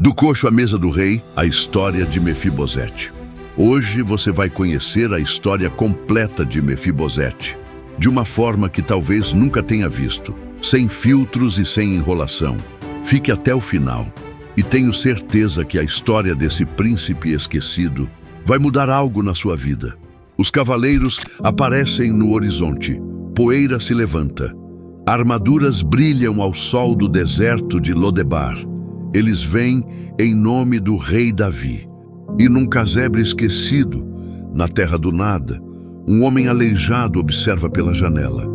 Do coxo à mesa do rei, a história de Mefibosete. Hoje você vai conhecer a história completa de Mefibosete, de uma forma que talvez nunca tenha visto, sem filtros e sem enrolação. Fique até o final e tenho certeza que a história desse príncipe esquecido vai mudar algo na sua vida. Os cavaleiros aparecem no horizonte, poeira se levanta, armaduras brilham ao sol do deserto de Lodebar. Eles vêm em nome do rei Davi. E num casebre esquecido, na terra do nada, um homem aleijado observa pela janela.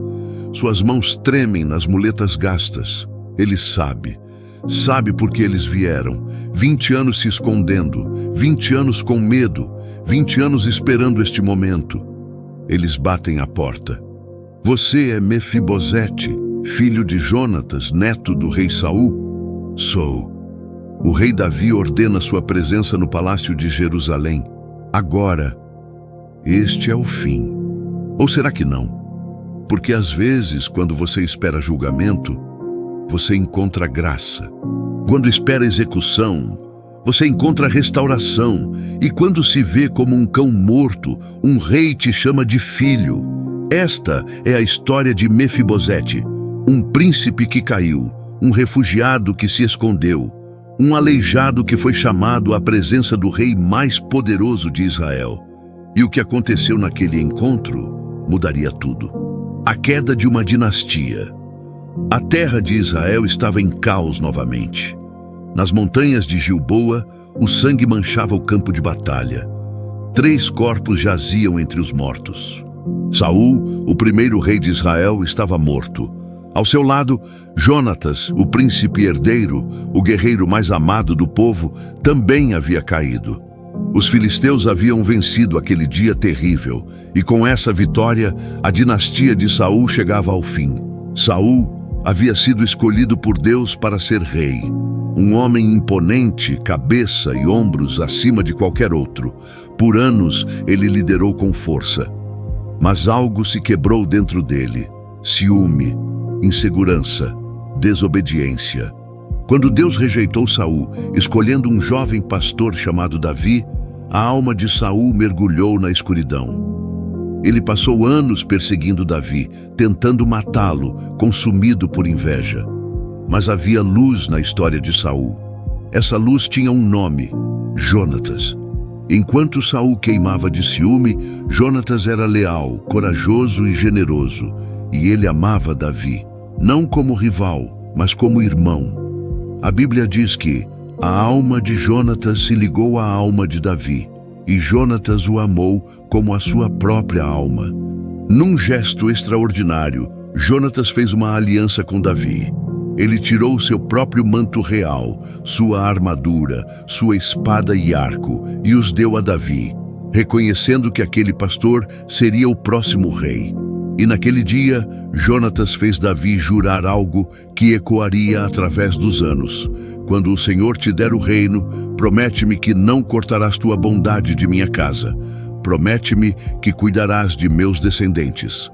Suas mãos tremem nas muletas gastas. Ele sabe porque eles vieram. 20 anos se escondendo, 20 anos com medo, 20 anos esperando este momento. Eles batem à porta. Você é Mefibosete, filho de Jonatas, neto do rei Saul? Sou. O rei Davi ordena sua presença no palácio de Jerusalém. Agora, este é o fim. Ou será que não? Porque às vezes, quando você espera julgamento, você encontra graça. Quando espera execução, você encontra restauração. E quando se vê como um cão morto, um rei te chama de filho. Esta é a história de Mefibosete, um príncipe que caiu, um refugiado que se escondeu, um aleijado que foi chamado à presença do rei mais poderoso de Israel. E o que aconteceu naquele encontro mudaria tudo. A queda de uma dinastia. A terra de Israel estava em caos novamente. Nas montanhas de Gilboa, o sangue manchava o campo de batalha. 3 corpos jaziam entre os mortos. Saul, o primeiro rei de Israel, estava morto. Ao seu lado, Jonatas, o príncipe herdeiro, o guerreiro mais amado do povo, também havia caído. Os filisteus haviam vencido aquele dia terrível, e com essa vitória, a dinastia de Saul chegava ao fim. Saul havia sido escolhido por Deus para ser rei. Um homem imponente, cabeça e ombros acima de qualquer outro. Por anos, ele liderou com força. Mas algo se quebrou dentro dele. Ciúme, insegurança, desobediência. Quando Deus rejeitou Saul, escolhendo um jovem pastor chamado Davi, a alma de Saul mergulhou na escuridão. Ele passou anos perseguindo Davi, tentando matá-lo, consumido por inveja. Mas havia luz na história de Saul. Essa luz tinha um nome: Jonatas. Enquanto Saul queimava de ciúme, Jonatas era leal, corajoso e generoso, e ele amava Davi. Não como rival, mas como irmão. A Bíblia diz que a alma de Jonatas se ligou à alma de Davi, e Jonatas o amou como a sua própria alma. Num gesto extraordinário, Jonatas fez uma aliança com Davi. Ele tirou seu próprio manto real, sua armadura, sua espada e arco, e os deu a Davi, reconhecendo que aquele pastor seria o próximo rei. E naquele dia, Jonatas fez Davi jurar algo que ecoaria através dos anos. Quando o Senhor te der o reino, promete-me que não cortarás tua bondade de minha casa. Promete-me que cuidarás de meus descendentes.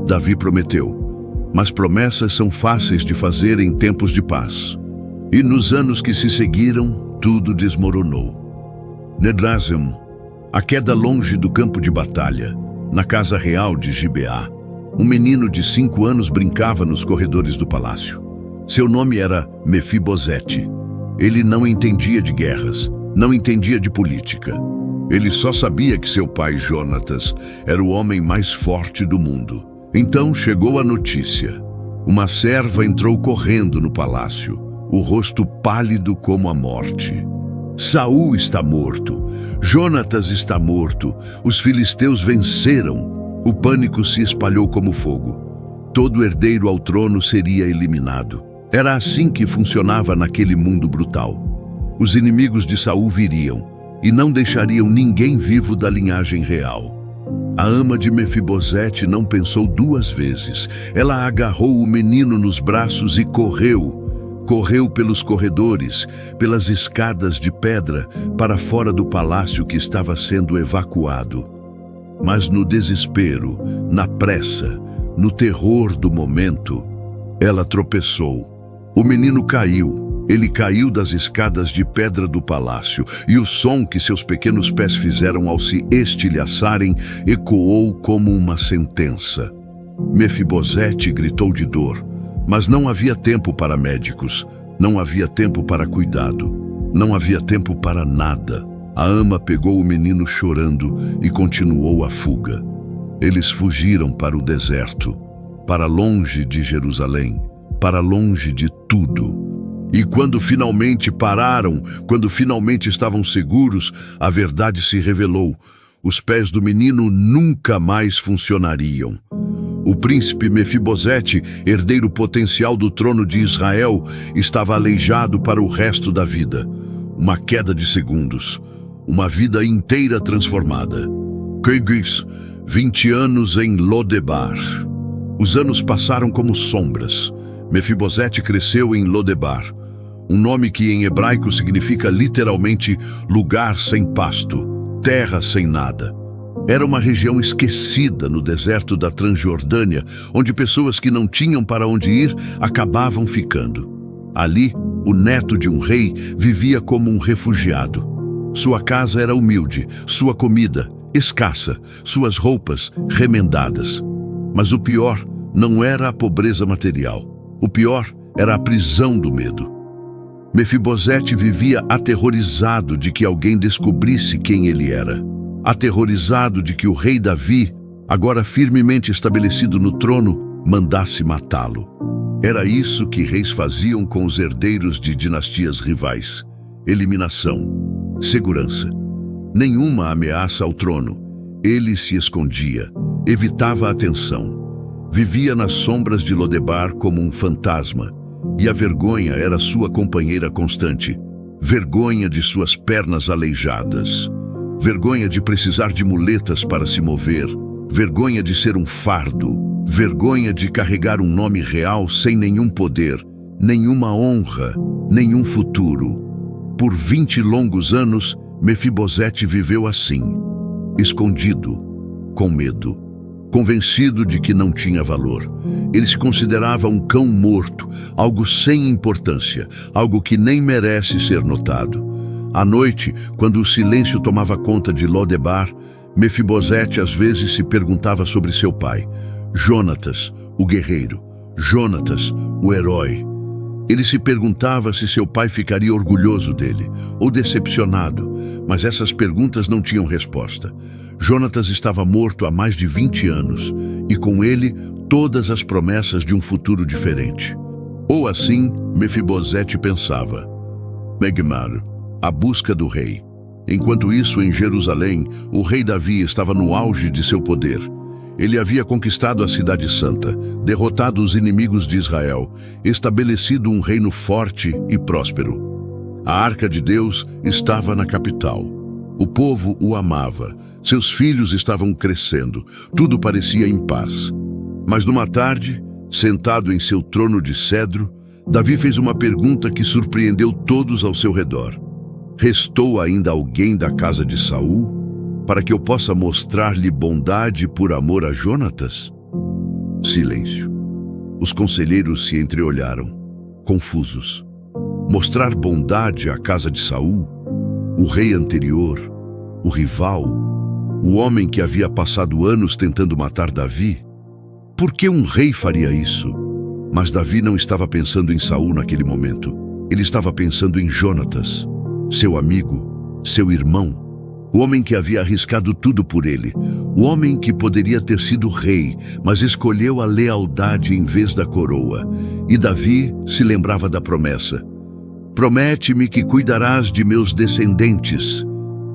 Davi prometeu, mas promessas são fáceis de fazer em tempos de paz. E nos anos que se seguiram, tudo desmoronou. Nedrazim, a queda longe do campo de batalha, na casa real de Gibeá. Um menino de 5 anos brincava nos corredores do palácio. Seu nome era Mefibosete. Ele não entendia de guerras, não entendia de política. Ele só sabia que seu pai Jonatas era o homem mais forte do mundo. Então chegou a notícia. Uma serva entrou correndo no palácio, o rosto pálido como a morte. Saul está morto. Jonatas está morto. Os filisteus venceram. O pânico se espalhou como fogo. Todo herdeiro ao trono seria eliminado. Era assim que funcionava naquele mundo brutal. Os inimigos de Saul viriam e não deixariam ninguém vivo da linhagem real. A ama de Mefibosete não pensou 2 vezes. Ela agarrou o menino nos braços e correu. Correu pelos corredores, pelas escadas de pedra, para fora do palácio que estava sendo evacuado. Mas no desespero, na pressa, no terror do momento, ela tropeçou. O menino caiu. Ele caiu das escadas de pedra do palácio, e o som que seus pequenos pés fizeram ao se estilhaçarem ecoou como uma sentença. Mefibosete gritou de dor, mas não havia tempo para médicos, não havia tempo para cuidado, não havia tempo para nada. A ama pegou o menino chorando e continuou a fuga. Eles fugiram para o deserto, para longe de Jerusalém, para longe de tudo. E quando finalmente pararam, quando finalmente estavam seguros, a verdade se revelou. Os pés do menino nunca mais funcionariam. O príncipe Mefibosete, herdeiro potencial do trono de Israel, estava aleijado para o resto da vida. Uma queda de segundos. Uma vida inteira transformada. Quigis, 20 anos em Lodebar. Os anos passaram como sombras. Mefibosete cresceu em Lodebar, um nome que em hebraico significa literalmente lugar sem pasto, terra sem nada. Era uma região esquecida no deserto da Transjordânia, onde pessoas que não tinham para onde ir acabavam ficando. Ali, o neto de um rei vivia como um refugiado. Sua casa era humilde, sua comida escassa, suas roupas remendadas. Mas o pior não era a pobreza material. O pior era a prisão do medo. Mefibosete vivia aterrorizado de que alguém descobrisse quem ele era. Aterrorizado de que o rei Davi, agora firmemente estabelecido no trono, mandasse matá-lo. Era isso que reis faziam com os herdeiros de dinastias rivais. Eliminação. Segurança. Nenhuma ameaça ao trono. Ele se escondia, evitava a atenção. Vivia nas sombras de Lodebar como um fantasma, e a vergonha era sua companheira constante. Vergonha de suas pernas aleijadas. Vergonha de precisar de muletas para se mover. Vergonha de ser um fardo. Vergonha de carregar um nome real sem nenhum poder, nenhuma honra, nenhum futuro. Por 20 longos anos, Mefibosete viveu assim, escondido, com medo, convencido de que não tinha valor. Ele se considerava um cão morto, algo sem importância, algo que nem merece ser notado. À noite, quando o silêncio tomava conta de Lodebar, Mefibosete às vezes se perguntava sobre seu pai, Jonatas, o guerreiro, Jonatas, o herói. Ele se perguntava se seu pai ficaria orgulhoso dele ou decepcionado, mas essas perguntas não tinham resposta. Jonatas estava morto há mais de 20 anos e com ele todas as promessas de um futuro diferente. Ou assim Mefibosete pensava. Megmar, a busca do rei. Enquanto isso, em Jerusalém, o rei Davi estava no auge de seu poder. Ele havia conquistado a Cidade Santa, derrotado os inimigos de Israel, estabelecido um reino forte e próspero. A Arca de Deus estava na capital. O povo o amava, seus filhos estavam crescendo, tudo parecia em paz. Mas numa tarde, sentado em seu trono de cedro, Davi fez uma pergunta que surpreendeu todos ao seu redor. Restou ainda alguém da casa de Saul para que eu possa mostrar-lhe bondade por amor a Jonatas? Silêncio. Os conselheiros se entreolharam, confusos. Mostrar bondade à casa de Saul? O rei anterior? O rival? O homem que havia passado anos tentando matar Davi? Por que um rei faria isso? Mas Davi não estava pensando em Saul naquele momento. Ele estava pensando em Jonatas, seu amigo, seu irmão. O homem que havia arriscado tudo por ele. O homem que poderia ter sido rei, mas escolheu a lealdade em vez da coroa. E Davi se lembrava da promessa. Promete-me que cuidarás de meus descendentes.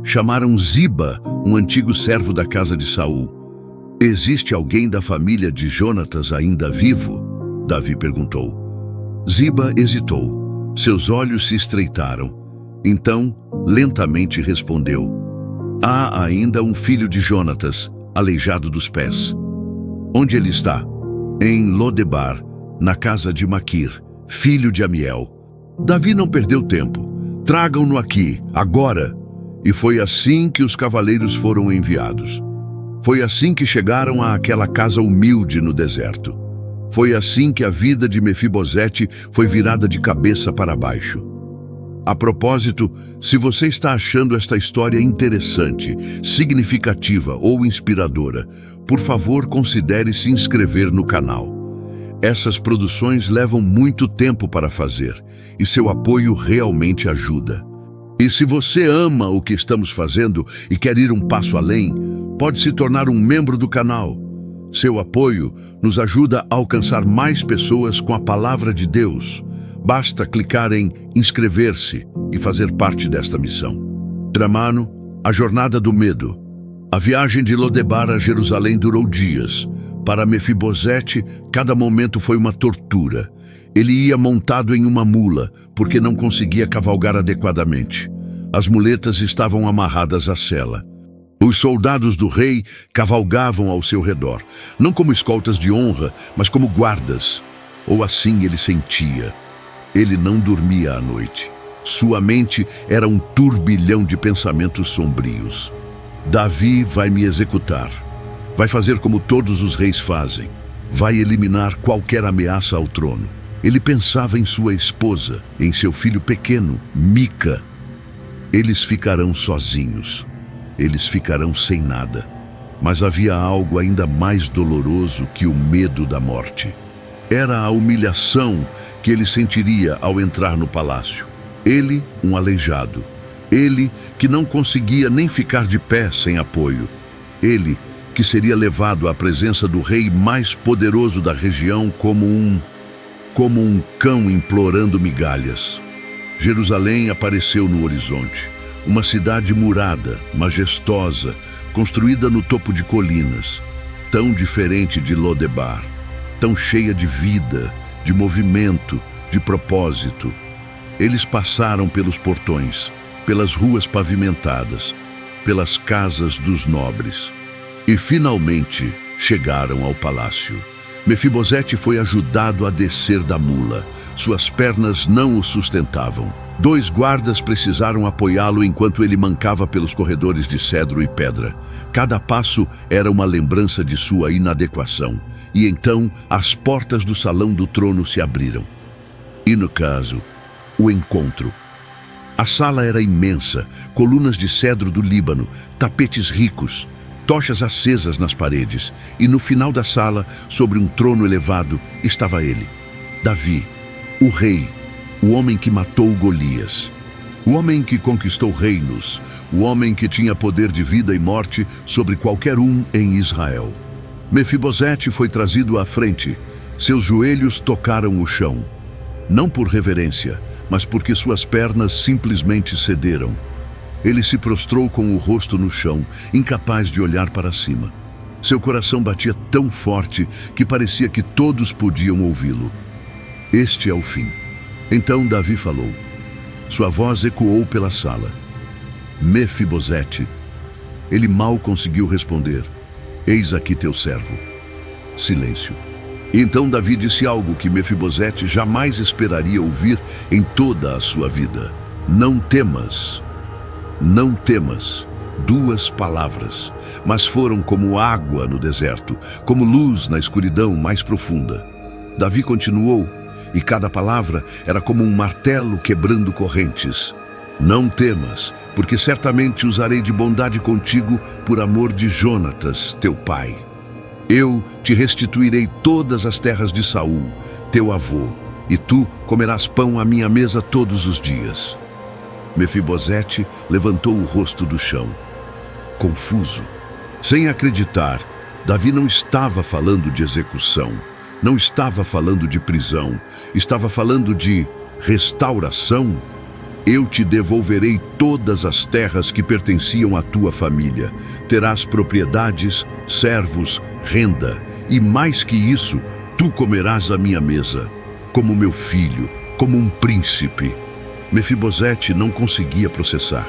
Chamaram Ziba, um antigo servo da casa de Saul. Existe alguém da família de Jonatas ainda vivo? Davi perguntou. Ziba hesitou. Seus olhos se estreitaram. Então, lentamente respondeu. Há ainda um filho de Jonatas, aleijado dos pés. Onde ele está? Em Lodebar, na casa de Maquir, filho de Amiel. Davi não perdeu tempo. Tragam-no aqui, agora. E foi assim que os cavaleiros foram enviados. Foi assim que chegaram àquela casa humilde no deserto. Foi assim que a vida de Mefibosete foi virada de cabeça para baixo. A propósito, se você está achando esta história interessante, significativa ou inspiradora, por favor considere se inscrever no canal. Essas produções levam muito tempo para fazer e seu apoio realmente ajuda. E se você ama o que estamos fazendo e quer ir um passo além, pode se tornar um membro do canal. Seu apoio nos ajuda a alcançar mais pessoas com a palavra de Deus. Basta clicar em inscrever-se e fazer parte desta missão. Tramano, a jornada do medo. A viagem de Lodebar a Jerusalém durou dias. Para Mefibosete, cada momento foi uma tortura. Ele ia montado em uma mula, porque não conseguia cavalgar adequadamente. As muletas estavam amarradas à sela. Os soldados do rei cavalgavam ao seu redor, não como escoltas de honra, mas como guardas. Ou assim ele sentia. Ele não dormia à noite. Sua mente era um turbilhão de pensamentos sombrios. Davi vai me executar. Vai fazer como todos os reis fazem. Vai eliminar qualquer ameaça ao trono. Ele pensava em sua esposa, em seu filho pequeno, Mica. Eles ficarão sozinhos. Eles ficarão sem nada. Mas havia algo ainda mais doloroso que o medo da morte. Era a humilhação que ele sentiria ao entrar no palácio. Ele, um aleijado. Ele, que não conseguia nem ficar de pé sem apoio. Ele, que seria levado à presença do rei mais poderoso da região como um cão implorando migalhas. Jerusalém apareceu no horizonte. Uma cidade murada, majestosa, construída no topo de colinas, tão diferente de Lodebar, tão cheia de vida, de movimento, de propósito. Eles passaram pelos portões, pelas ruas pavimentadas, pelas casas dos nobres. E finalmente chegaram ao palácio. Mefibosete foi ajudado a descer da mula. Suas pernas não o sustentavam. 2 guardas precisaram apoiá-lo enquanto ele mancava pelos corredores de cedro e pedra. Cada passo era uma lembrança de sua inadequação. E então as portas do salão do trono se abriram. E no caso, o encontro. A sala era imensa, colunas de cedro do Líbano, tapetes ricos, tochas acesas nas paredes. E no final da sala, sobre um trono elevado, estava ele, Davi, o rei, o homem que matou Golias, o homem que conquistou reinos, o homem que tinha poder de vida e morte sobre qualquer um em Israel. Mefibosete foi trazido à frente. Seus joelhos tocaram o chão, não por reverência, mas porque suas pernas simplesmente cederam. Ele se prostrou com o rosto no chão, incapaz de olhar para cima. Seu coração batia tão forte que parecia que todos podiam ouvi-lo. Este é o fim. Então Davi falou. Sua voz ecoou pela sala. Mefibosete. Ele mal conseguiu responder. Eis aqui teu servo. Silêncio. Então Davi disse algo que Mefibosete jamais esperaria ouvir em toda a sua vida. Não temas. Não temas. 2 palavras, mas foram como água no deserto, como luz na escuridão mais profunda. Davi continuou, e cada palavra era como um martelo quebrando correntes. Não temas, porque certamente usarei de bondade contigo por amor de Jonatas, teu pai. Eu te restituirei todas as terras de Saul, teu avô, e tu comerás pão à minha mesa todos os dias. Mefibosete levantou o rosto do chão, confuso. Sem acreditar, Davi não estava falando de execução, não estava falando de prisão, estava falando de restauração. Eu te devolverei todas as terras que pertenciam à tua família. Terás propriedades, servos, renda, e mais que isso, tu comerás à minha mesa, como meu filho, como um príncipe. Mefibosete não conseguia processar.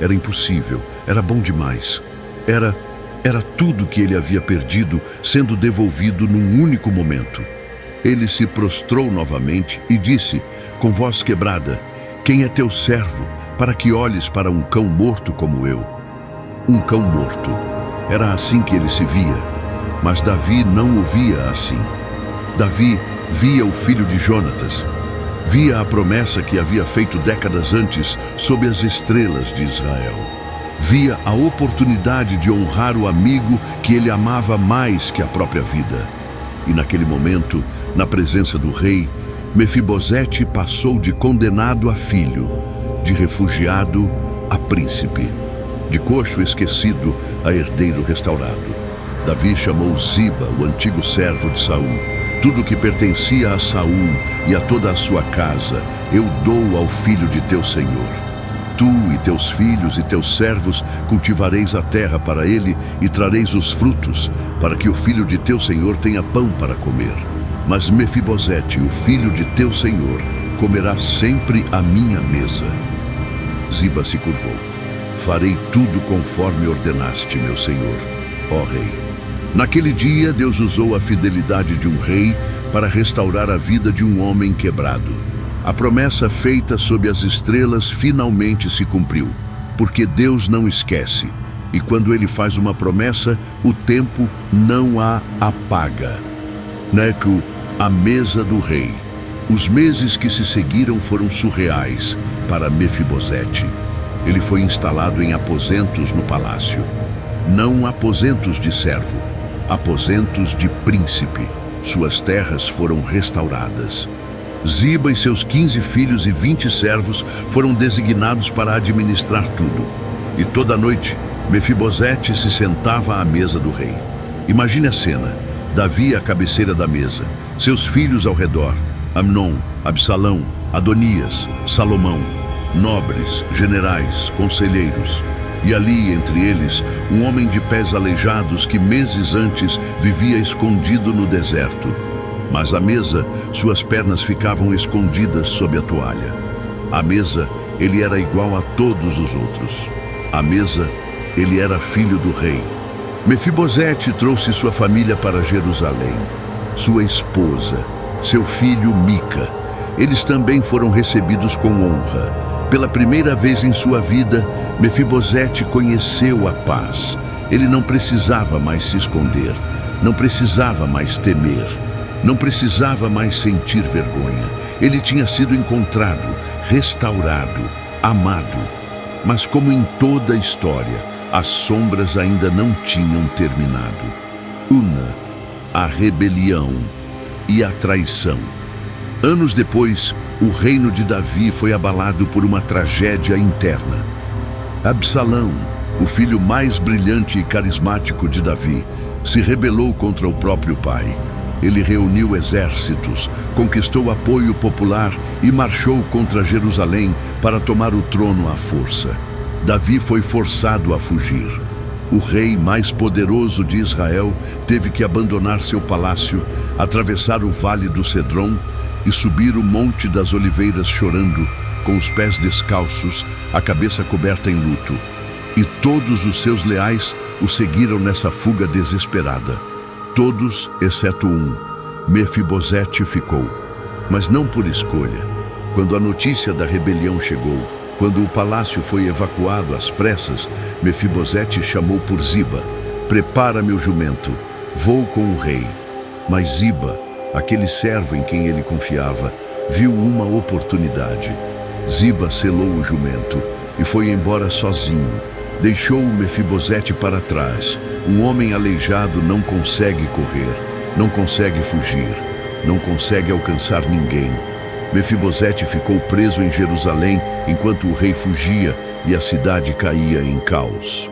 Era impossível, era bom demais. Era tudo que ele havia perdido sendo devolvido num único momento. Ele se prostrou novamente e disse, com voz quebrada, quem é teu servo, para que olhes para um cão morto como eu? Um cão morto. Era assim que ele se via, mas Davi não o via assim. Davi via o filho de Jonatas, via a promessa que havia feito décadas antes sob as estrelas de Israel. Via a oportunidade de honrar o amigo que ele amava mais que a própria vida. E naquele momento, na presença do rei, Mefibosete passou de condenado a filho, de refugiado a príncipe, de coxo esquecido a herdeiro restaurado. Davi chamou Ziba, o antigo servo de Saul. Tudo que pertencia a Saul e a toda a sua casa, eu dou ao filho de teu senhor. Tu e teus filhos e teus servos cultivareis a terra para ele e trareis os frutos, para que o filho de teu senhor tenha pão para comer. Mas Mefibosete, o filho de teu senhor, comerá sempre à minha mesa. Ziba se curvou. Farei tudo conforme ordenaste, meu senhor, ó rei. Naquele dia, Deus usou a fidelidade de um rei para restaurar a vida de um homem quebrado. A promessa feita sob as estrelas finalmente se cumpriu, porque Deus não esquece. E quando Ele faz uma promessa, o tempo não a apaga. Neco, a mesa do rei. Os meses que se seguiram foram surreais para Mefibosete. Ele foi instalado em aposentos no palácio. Não aposentos de servo, aposentos de príncipe. Suas terras foram restauradas. Ziba e seus 15 filhos e 20 servos foram designados para administrar tudo. E toda noite, Mefibosete se sentava à mesa do rei. Imagine a cena: Davi à cabeceira da mesa, seus filhos ao redor, Amnon, Absalão, Adonias, Salomão, nobres, generais, conselheiros. E ali, entre eles, um homem de pés aleijados que meses antes vivia escondido no deserto. Mas à mesa, suas pernas ficavam escondidas sob a toalha. À mesa, ele era igual a todos os outros. À mesa, ele era filho do rei. Mefibosete trouxe sua família para Jerusalém. Sua esposa, seu filho Mica. Eles também foram recebidos com honra. Pela primeira vez em sua vida, Mefibosete conheceu a paz. Ele não precisava mais se esconder, não precisava mais temer, não precisava mais sentir vergonha. Ele tinha sido encontrado, restaurado, amado. Mas como em toda a história, as sombras ainda não tinham terminado. A rebelião e a traição. Anos depois, o reino de Davi foi abalado por uma tragédia interna. Absalão, o filho mais brilhante e carismático de Davi, se rebelou contra o próprio pai. Ele reuniu exércitos, conquistou apoio popular e marchou contra Jerusalém para tomar o trono à força. Davi foi forçado a fugir. O rei mais poderoso de Israel teve que abandonar seu palácio, atravessar o vale do Cedron e subir o Monte das Oliveiras chorando, com os pés descalços, a cabeça coberta em luto. E todos os seus leais o seguiram nessa fuga desesperada. Todos, exceto um. Mefibosete ficou, mas não por escolha. Quando a notícia da rebelião chegou, quando o palácio foi evacuado às pressas, Mefibosete chamou por Ziba. Prepara meu jumento, vou com o rei. Mas Ziba, aquele servo em quem ele confiava, viu uma oportunidade. Ziba selou o jumento e foi embora sozinho. Deixou o Mefibosete para trás. Um homem aleijado não consegue correr, não consegue fugir, não consegue alcançar ninguém. Mefibosete ficou preso em Jerusalém enquanto o rei fugia e a cidade caía em caos.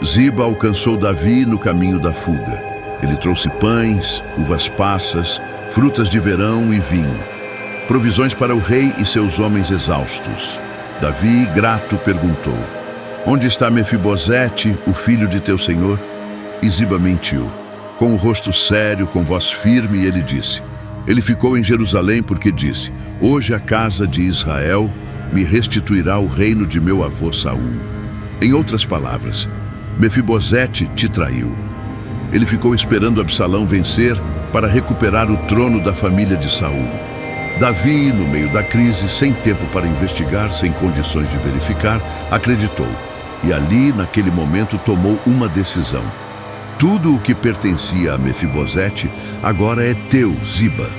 Ziba alcançou Davi no caminho da fuga. Ele trouxe pães, uvas passas, frutas de verão e vinho. Provisões para o rei e seus homens exaustos. Davi, grato, perguntou: onde está Mefibosete, o filho de teu senhor? E Ziba mentiu. Com o rosto sério, com voz firme, ele disse: ele ficou em Jerusalém porque disse: hoje a casa de Israel me restituirá o reino de meu avô Saul. Em outras palavras, Mefibosete te traiu. Ele ficou esperando Absalão vencer para recuperar o trono da família de Saul. Davi, no meio da crise, sem tempo para investigar, sem condições de verificar, acreditou. E ali, naquele momento, tomou uma decisão. Tudo o que pertencia a Mefibosete agora é teu, Ziba.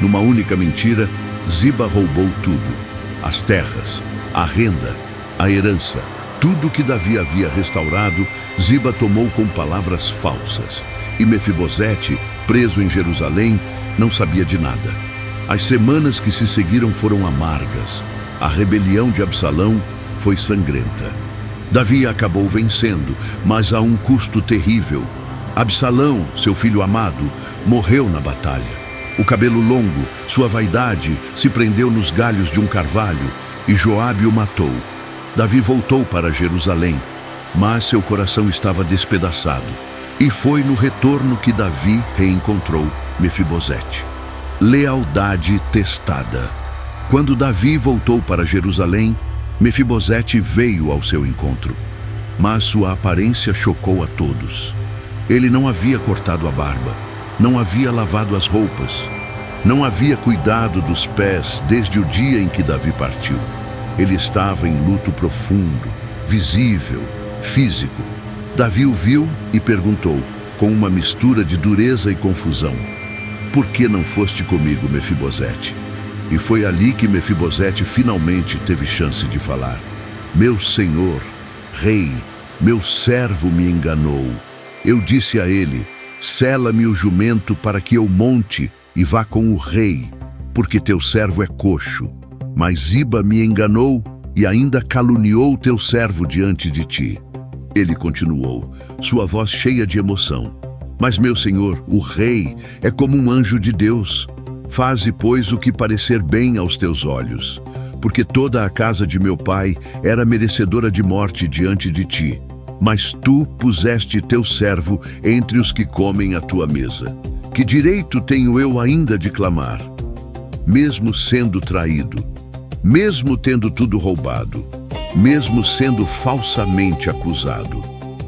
Numa única mentira, Ziba roubou tudo: as terras, a renda, a herança. Tudo que Davi havia restaurado, Ziba tomou com palavras falsas. E Mefibosete, preso em Jerusalém, não sabia de nada. As semanas que se seguiram foram amargas. A rebelião de Absalão foi sangrenta. Davi acabou vencendo, mas a um custo terrível. Absalão, seu filho amado, morreu na batalha. O cabelo longo, sua vaidade, se prendeu nos galhos de um carvalho, e Joabe o matou. Davi voltou para Jerusalém, mas seu coração estava despedaçado. E foi no retorno que Davi reencontrou Mefibosete. Lealdade testada. Quando Davi voltou para Jerusalém, Mefibosete veio ao seu encontro. Mas sua aparência chocou a todos. Ele não havia cortado a barba, não havia lavado as roupas, não havia cuidado dos pés desde o dia em que Davi partiu. Ele estava em luto profundo, visível, físico. Davi o viu e perguntou, com uma mistura de dureza e confusão: por que não foste comigo, Mefibosete? E foi ali que Mefibosete finalmente teve chance de falar. Meu senhor, rei, meu servo me enganou. Eu disse a ele: sela-me o jumento para que eu monte e vá com o rei, porque teu servo é coxo. Mas Ziba me enganou e ainda caluniou teu servo diante de ti. Ele continuou, sua voz cheia de emoção: mas meu senhor, o rei, é como um anjo de Deus. Faze, pois, o que parecer bem aos teus olhos, porque toda a casa de meu pai era merecedora de morte diante de ti. Mas tu puseste teu servo entre os que comem à tua mesa. Que direito tenho eu ainda de clamar? Mesmo sendo traído, mesmo tendo tudo roubado, mesmo sendo falsamente acusado,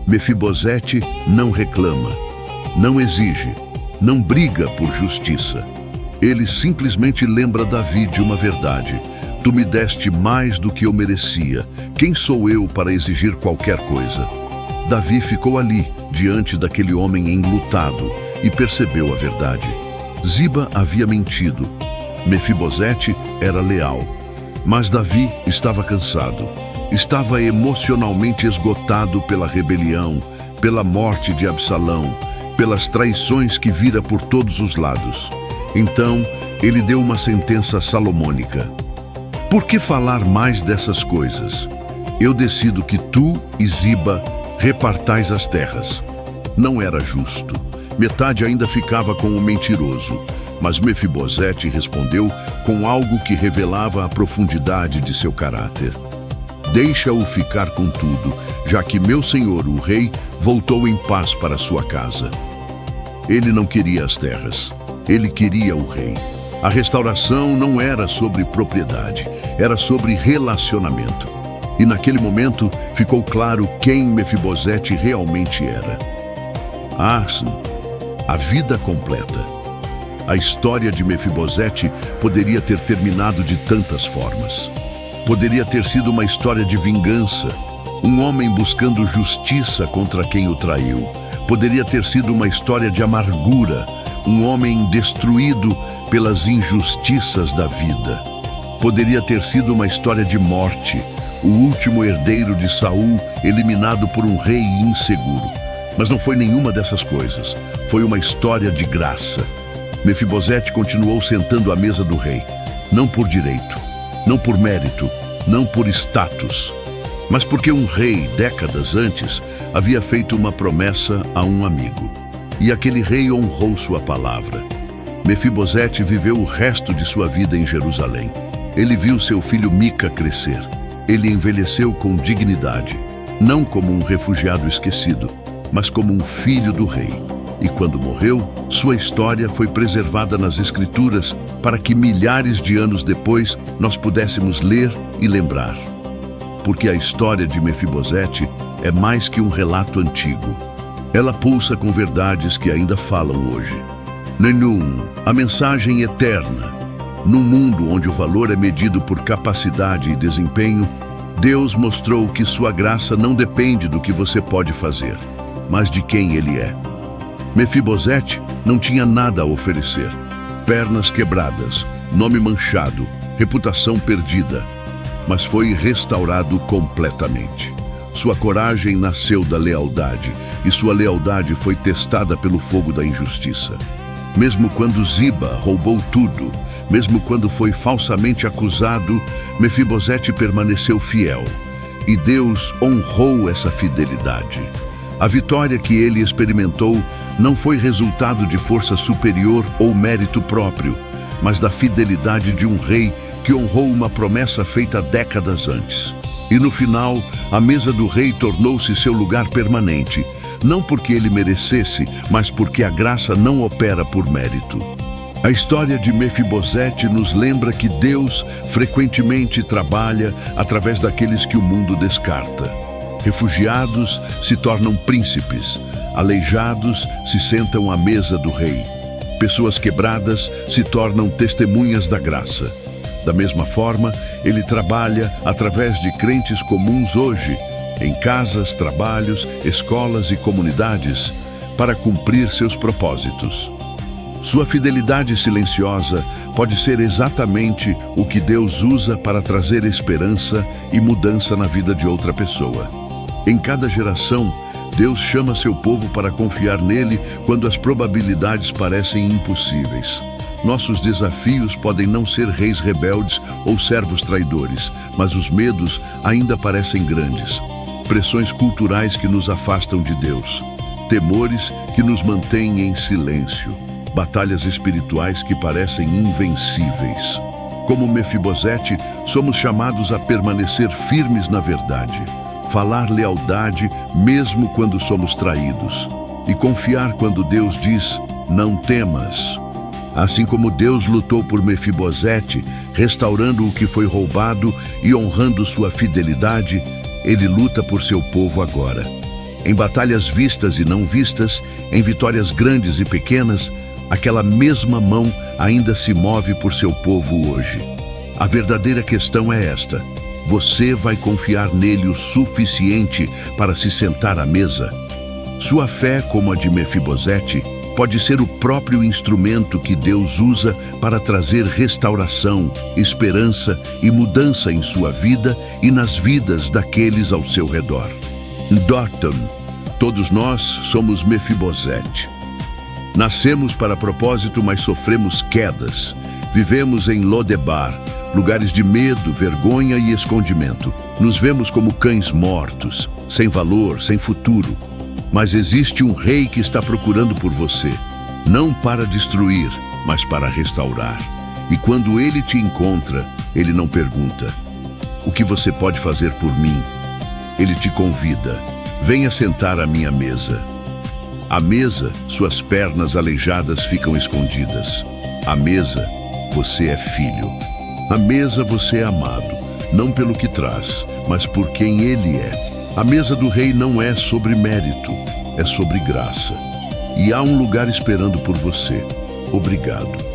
Mefibosete não reclama, não exige, não briga por justiça. Ele simplesmente lembra Davi de uma verdade: tu me deste mais do que eu merecia. Quem sou eu para exigir qualquer coisa? Davi ficou ali, diante daquele homem enlutado, e percebeu a verdade. Ziba havia mentido. Mefibosete era leal. Mas Davi estava cansado. Estava emocionalmente esgotado pela rebelião, pela morte de Absalão, pelas traições que vira por todos os lados. Então, ele deu uma sentença salomônica: por que falar mais dessas coisas? Eu decido que tu e Ziba repartais as terras. Não era justo. Metade ainda ficava com o mentiroso. Mas Mefibosete respondeu com algo que revelava a profundidade de seu caráter: deixa-o ficar com tudo, já que meu senhor, o rei, voltou em paz para sua casa. Ele não queria as terras. Ele queria o rei. A restauração não era sobre propriedade, era sobre relacionamento. E naquele momento ficou claro quem Mefibosete realmente era. A vida completa. A história de Mefibosete poderia ter terminado de tantas formas. Poderia ter sido uma história de vingança, um homem buscando justiça contra quem o traiu. Poderia ter sido uma história de amargura, um homem destruído pelas injustiças da vida. Poderia ter sido uma história de morte, o último herdeiro de Saul eliminado por um rei inseguro. Mas não foi nenhuma dessas coisas. Foi uma história de graça. Mefibosete continuou sentando à mesa do rei, não por direito, não por mérito, não por status, mas porque um rei, décadas antes, havia feito uma promessa a um amigo. E aquele rei honrou sua palavra. Mefibosete viveu o resto de sua vida em Jerusalém. Ele viu seu filho Mica crescer. Ele envelheceu com dignidade, não como um refugiado esquecido, mas como um filho do rei. E quando morreu, sua história foi preservada nas Escrituras para que milhares de anos depois nós pudéssemos ler e lembrar. Porque a história de Mefibosete é mais que um relato antigo. Ela pulsa com verdades que ainda falam hoje. Nenhum, a mensagem eterna. Num mundo onde o valor é medido por capacidade e desempenho, Deus mostrou que sua graça não depende do que você pode fazer, mas de quem ele é. Mefibosete não tinha nada a oferecer. Pernas quebradas, nome manchado, reputação perdida, mas foi restaurado completamente. Sua coragem nasceu da lealdade, e sua lealdade foi testada pelo fogo da injustiça. Mesmo quando Ziba roubou tudo, mesmo quando foi falsamente acusado, Mefibosete permaneceu fiel. E Deus honrou essa fidelidade. A vitória que ele experimentou não foi resultado de força superior ou mérito próprio, mas da fidelidade de um rei que honrou uma promessa feita décadas antes. E no final, a mesa do rei tornou-se seu lugar permanente, não porque ele merecesse, mas porque a graça não opera por mérito. A história de Mefibosete nos lembra que Deus frequentemente trabalha através daqueles que o mundo descarta. Refugiados se tornam príncipes, aleijados se sentam à mesa do rei. Pessoas quebradas se tornam testemunhas da graça. Da mesma forma, ele trabalha através de crentes comuns hoje, em casas, trabalhos, escolas e comunidades, para cumprir seus propósitos. Sua fidelidade silenciosa pode ser exatamente o que Deus usa para trazer esperança e mudança na vida de outra pessoa. Em cada geração, Deus chama seu povo para confiar nele quando as probabilidades parecem impossíveis. Nossos desafios podem não ser reis rebeldes ou servos traidores, mas os medos ainda parecem grandes. Pressões culturais que nos afastam de Deus. Temores que nos mantêm em silêncio. Batalhas espirituais que parecem invencíveis. Como Mefibosete, somos chamados a permanecer firmes na verdade, falar lealdade mesmo quando somos traídos, e confiar quando Deus diz, não temas. Assim como Deus lutou por Mefibosete, restaurando o que foi roubado e honrando sua fidelidade, Ele luta por seu povo agora. Em batalhas vistas e não vistas, em vitórias grandes e pequenas, aquela mesma mão ainda se move por seu povo hoje. A verdadeira questão é esta: você vai confiar nele o suficiente para se sentar à mesa? Sua fé, como a de Mefibosete, pode ser o próprio instrumento que Deus usa para trazer restauração, esperança e mudança em sua vida e nas vidas daqueles ao seu redor. Dotton, todos nós somos Mefibosete. Nascemos para propósito, mas sofremos quedas. Vivemos em Lodebar, lugares de medo, vergonha e escondimento. Nos vemos como cães mortos, sem valor, sem futuro. Mas existe um rei que está procurando por você, não para destruir, mas para restaurar. E quando ele te encontra, ele não pergunta, o que você pode fazer por mim? Ele te convida, venha sentar à minha mesa. À mesa, suas pernas aleijadas ficam escondidas. À mesa, você é filho. À mesa, você é amado, não pelo que traz, mas por quem ele é. A mesa do rei não é sobre mérito, é sobre graça. E há um lugar esperando por você. Obrigado.